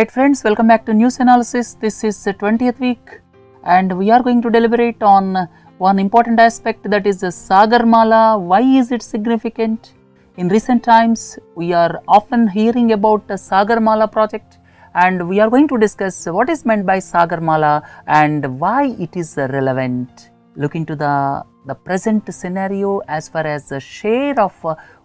Right friends, welcome back to News Analysis. This is the 20th week and we are going to deliberate on one important aspect, that is the SAGARMALA. Why is it significant? In recent times, we are often hearing about the SAGARMALA project and we are going to discuss what is meant by SAGARMALA and why it is relevant. Look into the present scenario as far as the share of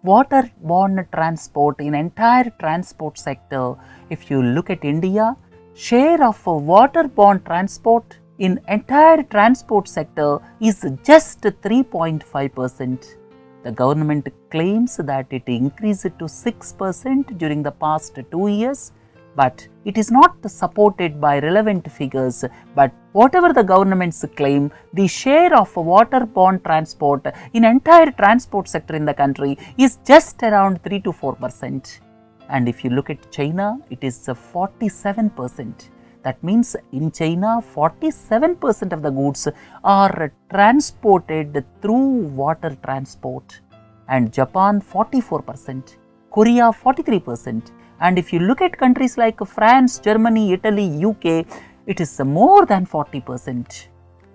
waterborne transport in entire transport sector. If you look at India, share of waterborne transport in entire transport sector is just 3.5%. The government claims that it increased to 6% during the past 2 years, but it is not supported by relevant figures. But whatever the governments claim, the share of waterborne transport in entire transport sector in the country is just around 3 to 4%. And if you look at China, it is 47%. That means in China, 47% of the goods are transported through water transport, and Japan 44%, Korea 43%. And if you look at countries like France, Germany, Italy, UK, it is more than 40%.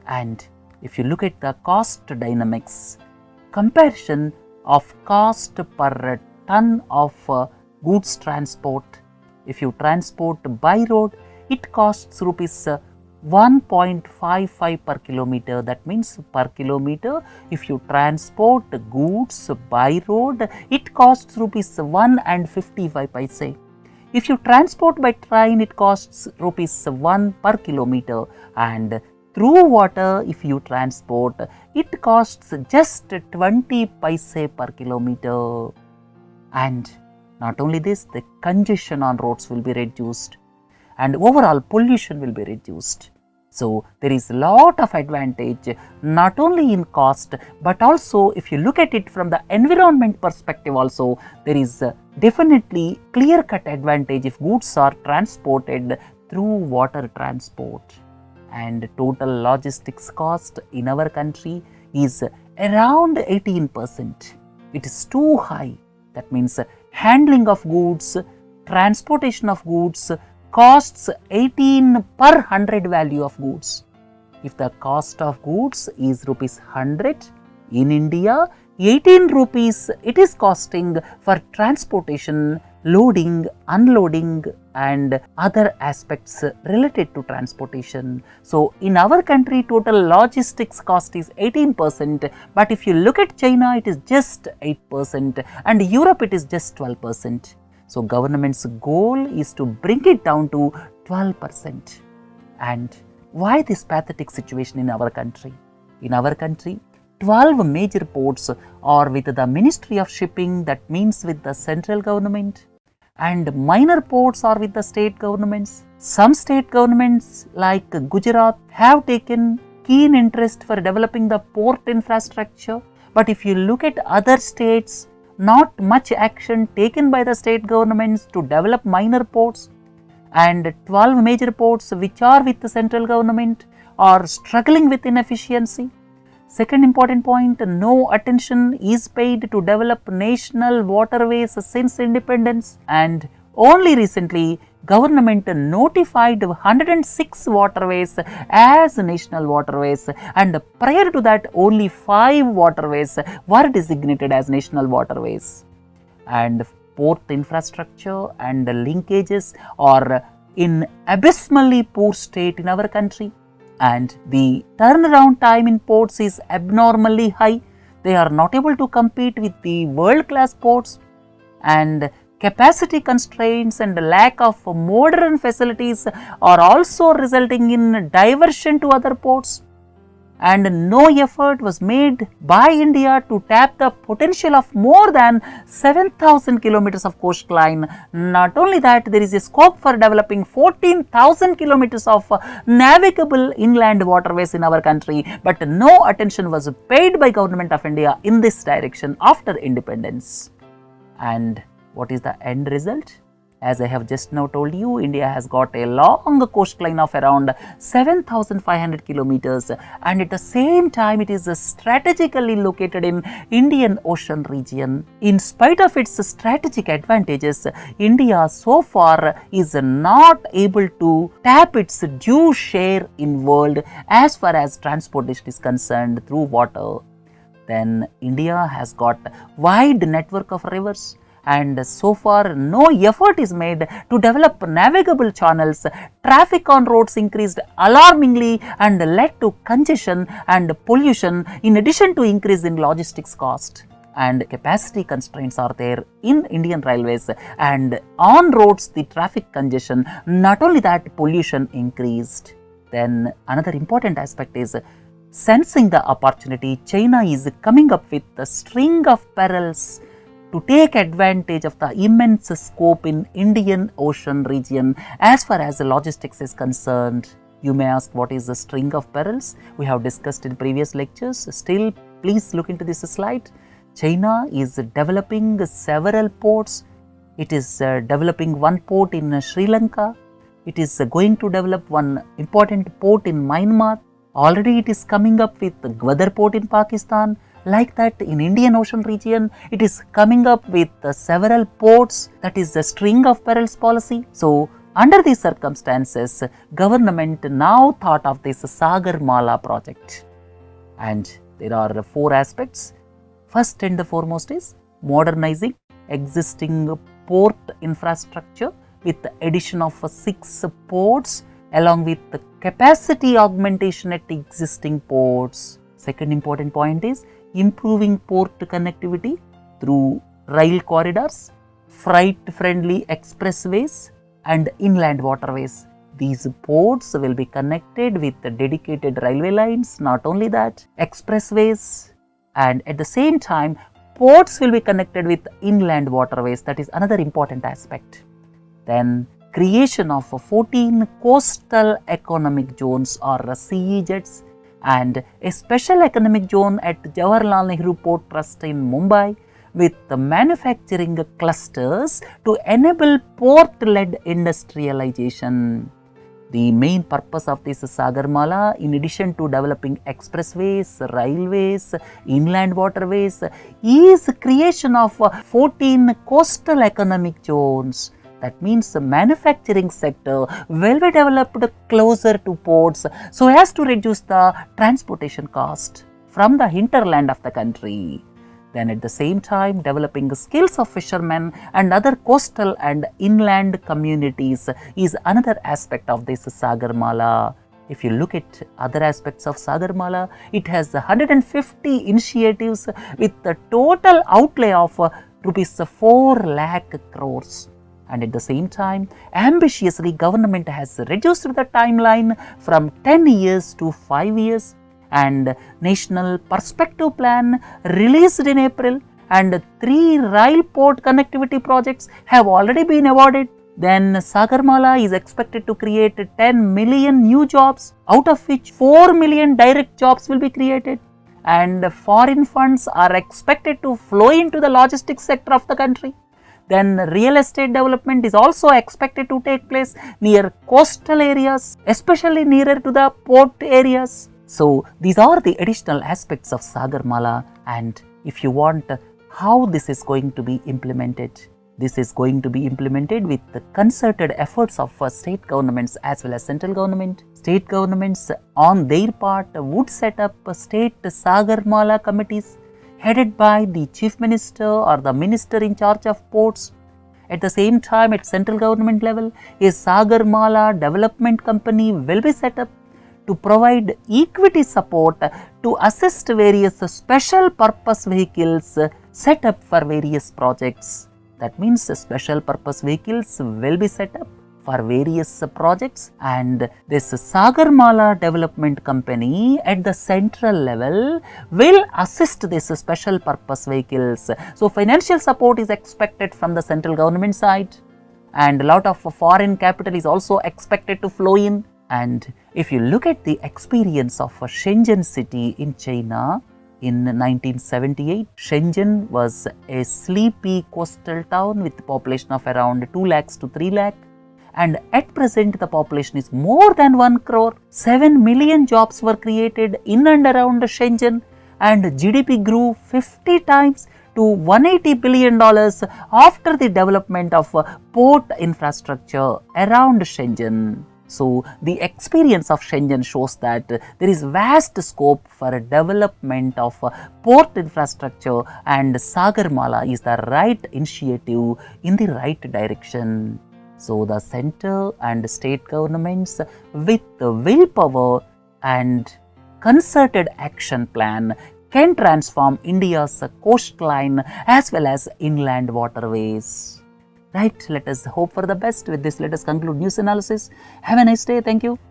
And if you look at the cost dynamics, comparison of cost per ton of goods transport, if you transport by road, it costs rupees 1.55 per kilometer. That means per kilometer, if you transport goods by road, it costs rupees 1.55 paise. If you transport by train, it costs rupees 1 per kilometer, and through water, if you transport, it costs just 20 paise per kilometer. And not only this, the congestion on roads will be reduced and overall pollution will be reduced. So there is a lot of advantage, not only in cost, but also if you look at it from the environment perspective also, there is definitely clear-cut advantage if goods are transported through water transport. And total logistics cost in our country is around 18%. It is too high. That means handling of goods, transportation of goods costs 18 per 100 value of goods. If the cost of goods is rupees 100, in India 18 rupees it is costing for transportation, loading, unloading and other aspects related to transportation. So in our country, total logistics cost is 18%, but if you look at China, it is just 8% and Europe it is just 12%. So government's goal is to bring it down to 12%. And why this pathetic situation in our country? In our country, 12 major ports are with the Ministry of Shipping, that means with the central government, and minor ports are with the state governments. Some state governments like Gujarat have taken keen interest for developing the port infrastructure, but if you look at other states, not much action taken by the state governments to develop minor ports, and 12 major ports which are with the central government are struggling with inefficiency. Second important point, no attention is paid to develop national waterways since independence, and only recently government notified 106 waterways as national waterways, and prior to that only 5 waterways were designated as national waterways. And port infrastructure and linkages are in abysmally poor state in our country, and the turnaround time in ports is abnormally high. They are not able to compete with the world-class ports, and capacity constraints and lack of modern facilities are also resulting in diversion to other ports. And no effort was made by India to tap the potential of more than 7,000 kilometers of coastline. Not only that, there is a scope for developing 14,000 kilometers of navigable inland waterways in our country, but no attention was paid by Government of India in this direction after independence. And what is the end result? As I have just now told you, India has got a long coastline of around 7,500 kilometers, and at the same time it is strategically located in Indian Ocean region. In spite of its strategic advantages, India so far is not able to tap its due share in world as far as transportation is concerned through water. Then India has got wide network of rivers, and so far no effort is made to develop navigable channels. Traffic on roads increased alarmingly and led to congestion and pollution, in addition to increase in logistics cost. And capacity constraints are there in Indian railways, and on roads the traffic congestion, not only that, pollution increased. Then another important aspect is, sensing the opportunity, China is coming up with a string of perils to take advantage of the immense scope in Indian Ocean region as far as the logistics is concerned. You may ask, what is the string of perils? We have discussed in previous lectures. Still, please look into this slide. China is developing several ports. It is developing one port in Sri Lanka. It is going to develop one important port in Myanmar. Already it is coming up with Gwadar port in Pakistan. Like that, in Indian Ocean region, it is coming up with several ports. That is the string of perils policy. So, under these circumstances, government now thought of this SAGARMALA project. And there are 4 aspects. First and the foremost is modernizing existing port infrastructure with the addition of 6 ports, along with the capacity augmentation at existing ports. Second important point is improving port connectivity through rail corridors, freight-friendly expressways and inland waterways. These ports will be connected with the dedicated railway lines, not only that, expressways, and at the same time, ports will be connected with inland waterways. That is another important aspect. Then, creation of 14 coastal economic zones or CEZs, and a special economic zone at Jawaharlal Nehru Port Trust in Mumbai, with the manufacturing clusters to enable port-led industrialization. The main purpose of this SAGARMALA, in addition to developing expressways, railways, inland waterways, is creation of 14 coastal economic zones. That means the manufacturing sector will be developed closer to ports so as to reduce the transportation cost from the hinterland of the country. Then at the same time, developing the skills of fishermen and other coastal and inland communities is another aspect of this SAGARMALA. If you look at other aspects of SAGARMALA, it has 150 initiatives with a total outlay of rupees 4 lakh crores. And at the same time, ambitiously, government has reduced the timeline from 10 years to 5 years, and National Perspective Plan released in April, and 3 rail port connectivity projects have already been awarded. Then SAGARMALA is expected to create 10 million new jobs, out of which 4 million direct jobs will be created, and foreign funds are expected to flow into the logistics sector of the country. Then real estate development is also expected to take place near coastal areas, especially nearer to the port areas. So these are the additional aspects of SAGARMALA, and if you want how this is going to be implemented, this is going to be implemented with the concerted efforts of state governments as well as central government. State governments on their part would set up state SAGARMALA committees headed by the chief minister or the minister in charge of ports. At the same time, at central government level, a SAGARMALA development company will be set up to provide equity support to assist various special purpose vehicles set up for various projects. That means special purpose vehicles will be set up for various projects, and this SAGARMALA development company at the central level will assist this special purpose vehicles. So financial support is expected from the central government side, and a lot of foreign capital is also expected to flow in. And if you look at the experience of Shenzhen city in China, In 1978, Shenzhen was a sleepy coastal town with a population of around 2 lakhs to 3 lakh. And at present, the population is more than 1 crore. 7 million jobs were created in and around Shenzhen, and GDP grew 50 times to $180 billion after the development of port infrastructure around Shenzhen. So, the experience of Shenzhen shows that there is vast scope for development of port infrastructure, and SAGARMALA is the right initiative in the right direction. So, the center and state governments with willpower and concerted action plan can transform India's coastline as well as inland waterways. Right, let us hope for the best. With this, let us conclude news analysis. Have a nice day. Thank you.